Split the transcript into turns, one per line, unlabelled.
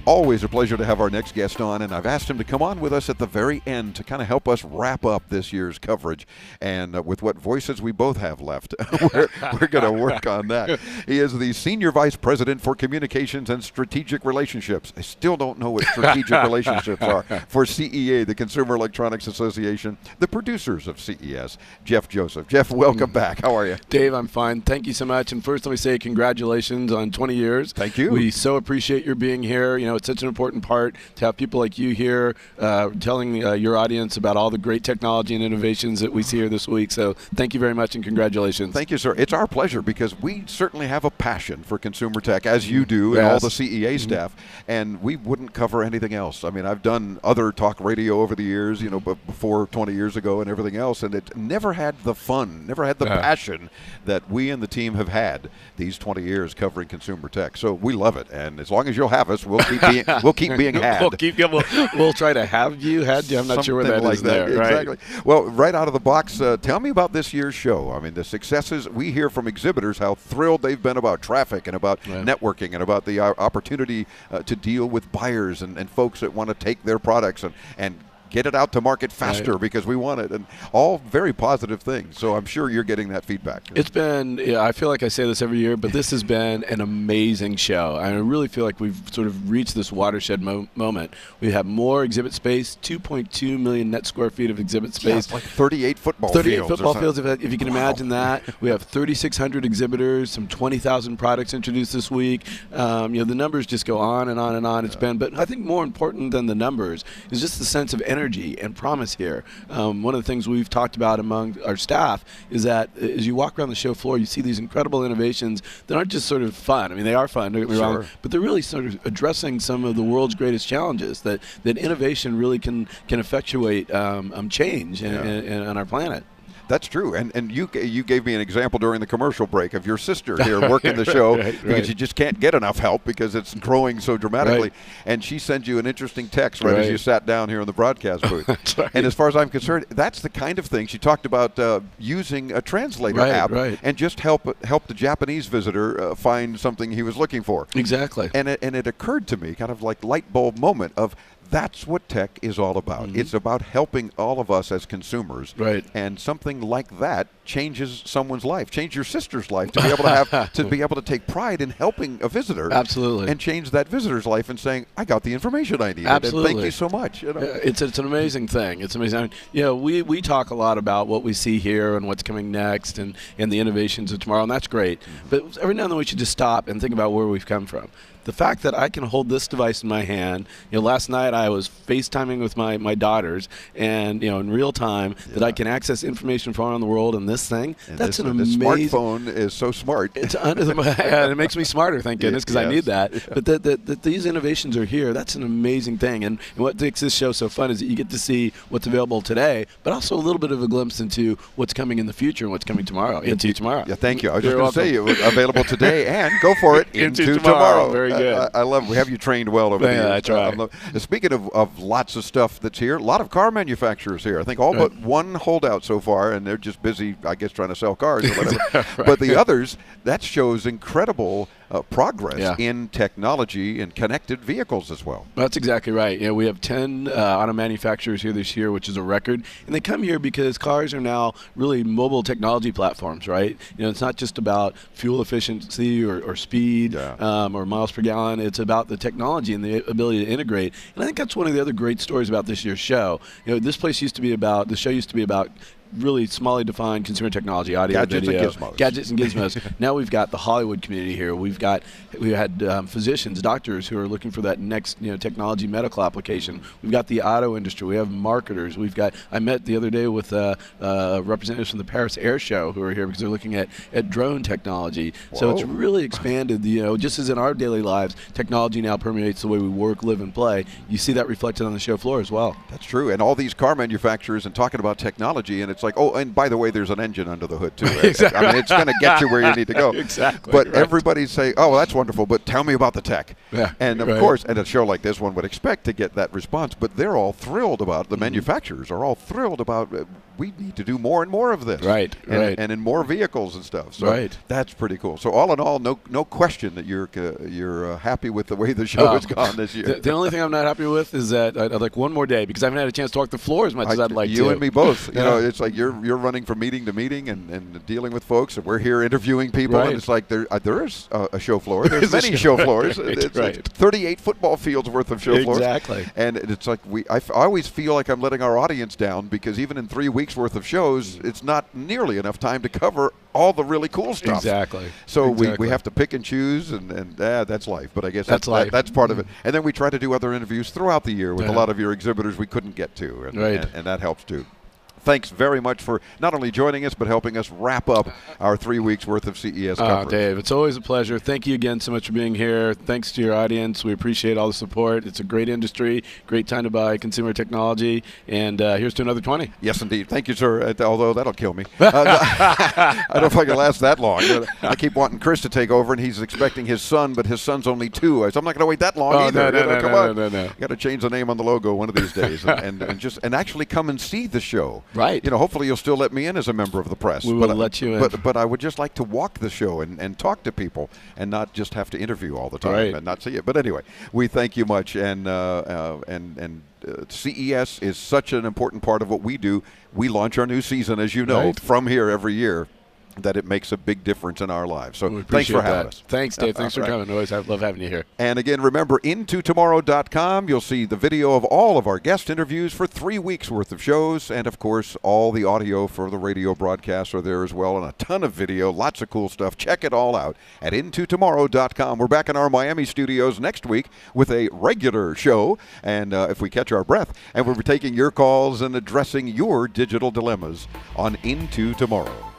Always a pleasure to have our next guest on, and I've asked him to come on with us at the very end to kind of help us wrap up this year's coverage. And with what voices we both have left, we're going to work on that. He is the Senior Vice President for Communications and Strategic Relationships. I still don't know what strategic relationships are for CEA, the Consumer Electronics Association, the producers of CES, Jeff Joseph. Jeff, welcome back. How are you?
Dave, I'm fine. Thank you so much. And first, let me say congratulations on 20 years.
Thank you.
We so appreciate your being here. You know, it's such an important part to have people like you here telling your audience about all the great technology and innovations that we see here this week. So thank you very much and congratulations.
Thank you, sir. It's our pleasure because we certainly have a passion for consumer tech, as you do, and all the CEA staff, and we wouldn't cover anything else. I mean, I've done other talk radio over the years, you know, but before 20 years ago and everything else, and it never had the fun, never had the passion that we and the team have had these 20 years covering consumer tech. So we love it, and as long as you'll have us, we'll keep being had.
We'll try to have you had you. I'm not sure where that is there.
Exactly.
Right?
Well, right out of the box, tell me about this year's show. I mean, the successes. We hear from exhibitors how thrilled they've been about traffic and about networking and about the opportunity to deal with buyers and folks that want to take their products and get it out to market faster because we want it, and all very positive things. So I'm sure you're getting that feedback.
It's been, I feel like I say this every year, but this has been an amazing show. I really feel like we've sort of reached this watershed moment. We have more exhibit space, 2.2 million net square feet of exhibit space.
Yeah, like 38 football fields.
38 football fields, if you can imagine that. We have 3,600 exhibitors, some 20,000 products introduced this week. You know, the numbers just go on and on and on. It's been, but I think more important than the numbers is just the sense of energy and promise here. One of the things we've talked about among our staff is that as you walk around the show floor, you see these incredible innovations that aren't just sort of fun. I mean, they are fun, don't get me wrong, but they're really sort of addressing some of the world's greatest challenges, that innovation really can effectuate change in our planet.
That's true, and you gave me an example during the commercial break of your sister here working the show because you just can't get enough help because it's growing so dramatically, and she sent you an interesting text as you sat down here in the broadcast booth. And as far as I'm concerned, that's the kind of thing she talked about, using a translator app and just help the Japanese visitor find something he was looking for.
Exactly.
And it occurred to me, kind of like light bulb moment of, that's what tech is all about. It's about helping all of us as consumers. And something like that changes someone's life, change your sister's life, to be able to have to be able to take pride in helping a visitor.
Absolutely.
And change that visitor's life and saying, I got the information I needed.
Absolutely.
And thank you so much. You know?
It's an amazing thing. It's amazing. I mean, you know, we talk a lot about what we see here and what's coming next and the innovations of tomorrow, and that's great. But every now and then we should just stop and think about where we've come from. The fact that I can hold this device in my hand, you know, last night I was FaceTiming with my daughters, and you know, in real time, that I can access information from around the world in this thing.
And
that's an
amazing.
The
smartphone is so smart.
It's it makes me smarter, thank goodness, because I need that. But that these innovations are here. That's an amazing thing. And what makes this show so fun is that you get to see what's available today, but also a little bit of a glimpse into what's coming in the future and what's coming tomorrow. Into tomorrow.
Yeah, thank you. I was just going to say, it was available today, and go for it into tomorrow.
Very good.
I love it. We have you trained well over the years.
I try.
Speaking of lots of stuff that's here, a lot of car manufacturers here. I think all but one holdout so far, and they're just busy, I guess, trying to sell cars or whatever. But the others, that shows incredible progress in technology and connected vehicles as well.
That's exactly right. You know, we have 10 auto manufacturers here this year, which is a record. And they come here because cars are now really mobile technology platforms, right? You know, it's not just about fuel efficiency or speed or miles per gallon. It's about the technology and the ability to integrate. And I think that's one of the other great stories about this year's show. You know, this place used to be about, the show used to be about really smallly defined consumer technology, audio, video, gadgets and gizmos. Now we've got the Hollywood community here. We had physicians, doctors who are looking for that next technology medical application. We've got the auto industry. We have marketers. I met the other day with representatives from the Paris Air Show who are here because they're looking at drone technology. Whoa. So it's really expanded. Just as in our daily lives, technology now permeates the way we work, live, and play. You see that reflected on the show floor as well.
That's true. And all these car manufacturers and talking about technology, and it's like, oh, and by the way, there's an engine under the hood too.
Exactly.
I mean, it's going to get you where you need to go.
Exactly.
But
right.
everybody's saying, oh, that's wonderful, but tell me about the tech.
Yeah,
and of course, and a show like this, one would expect to get that response, but they're all thrilled about, the manufacturers are all thrilled about, we need to do more and more of this.
Right, right.
And in more vehicles and stuff. So that's pretty cool. So all in all, no question that you're happy with the way the show has gone this year.
The only thing I'm not happy with is that I'd like one more day, because I haven't had a chance to walk the floor as much as I'd like to.
You and me both. You know, it's like you're running from meeting to meeting and dealing with folks, and we're here interviewing people, and it's like there is a show floor. There's many show floors. It's 38 football fields worth of show floors.
Exactly.
And it's like I always feel like I'm letting our audience down, because even in 3 weeks worth of shows, it's not nearly enough time to cover all the really cool stuff.
Exactly.
So we have to pick and choose, and that's life. But I guess that's life. That's part of it. And then we try to do other interviews throughout the year with a lot of your exhibitors we couldn't get to, and that helps too. Thanks very much for not only joining us, but helping us wrap up our 3 weeks worth of CES coverage.
Dave, it's always a pleasure. Thank you again so much for being here. Thanks to your audience. We appreciate all the support. It's a great industry, great time to buy consumer technology, and here's to another 20.
Yes, indeed. Thank you, sir, although that'll kill me. I don't know if I can last that long. I keep wanting Chris to take over, and he's expecting his son, but his son's only 2. So I'm not going to wait that long either.
No.
Got to change the name on the logo one of these days, and actually come and see the show.
Right.
You know, hopefully you'll still let me in as a member of the press.
We will let you in.
But I would just like to walk the show and talk to people, and not just have to interview all the time and not see it. But anyway, we thank you much, and CES is such an important part of what we do. We launch our new season, as you know, from here every year, that it makes a big difference in our lives. So thanks for having us.
Thanks, Dave. Thanks for coming. Always love having you here.
And again, remember, intotomorrow.com. You'll see the video of all of our guest interviews for 3 weeks worth of shows. And, of course, all the audio for the radio broadcasts are there as well, and a ton of video, lots of cool stuff. Check it all out at intotomorrow.com. We're back in our Miami studios next week with a regular show, and if we catch our breath, and we'll be taking your calls and addressing your digital dilemmas on Into Tomorrow.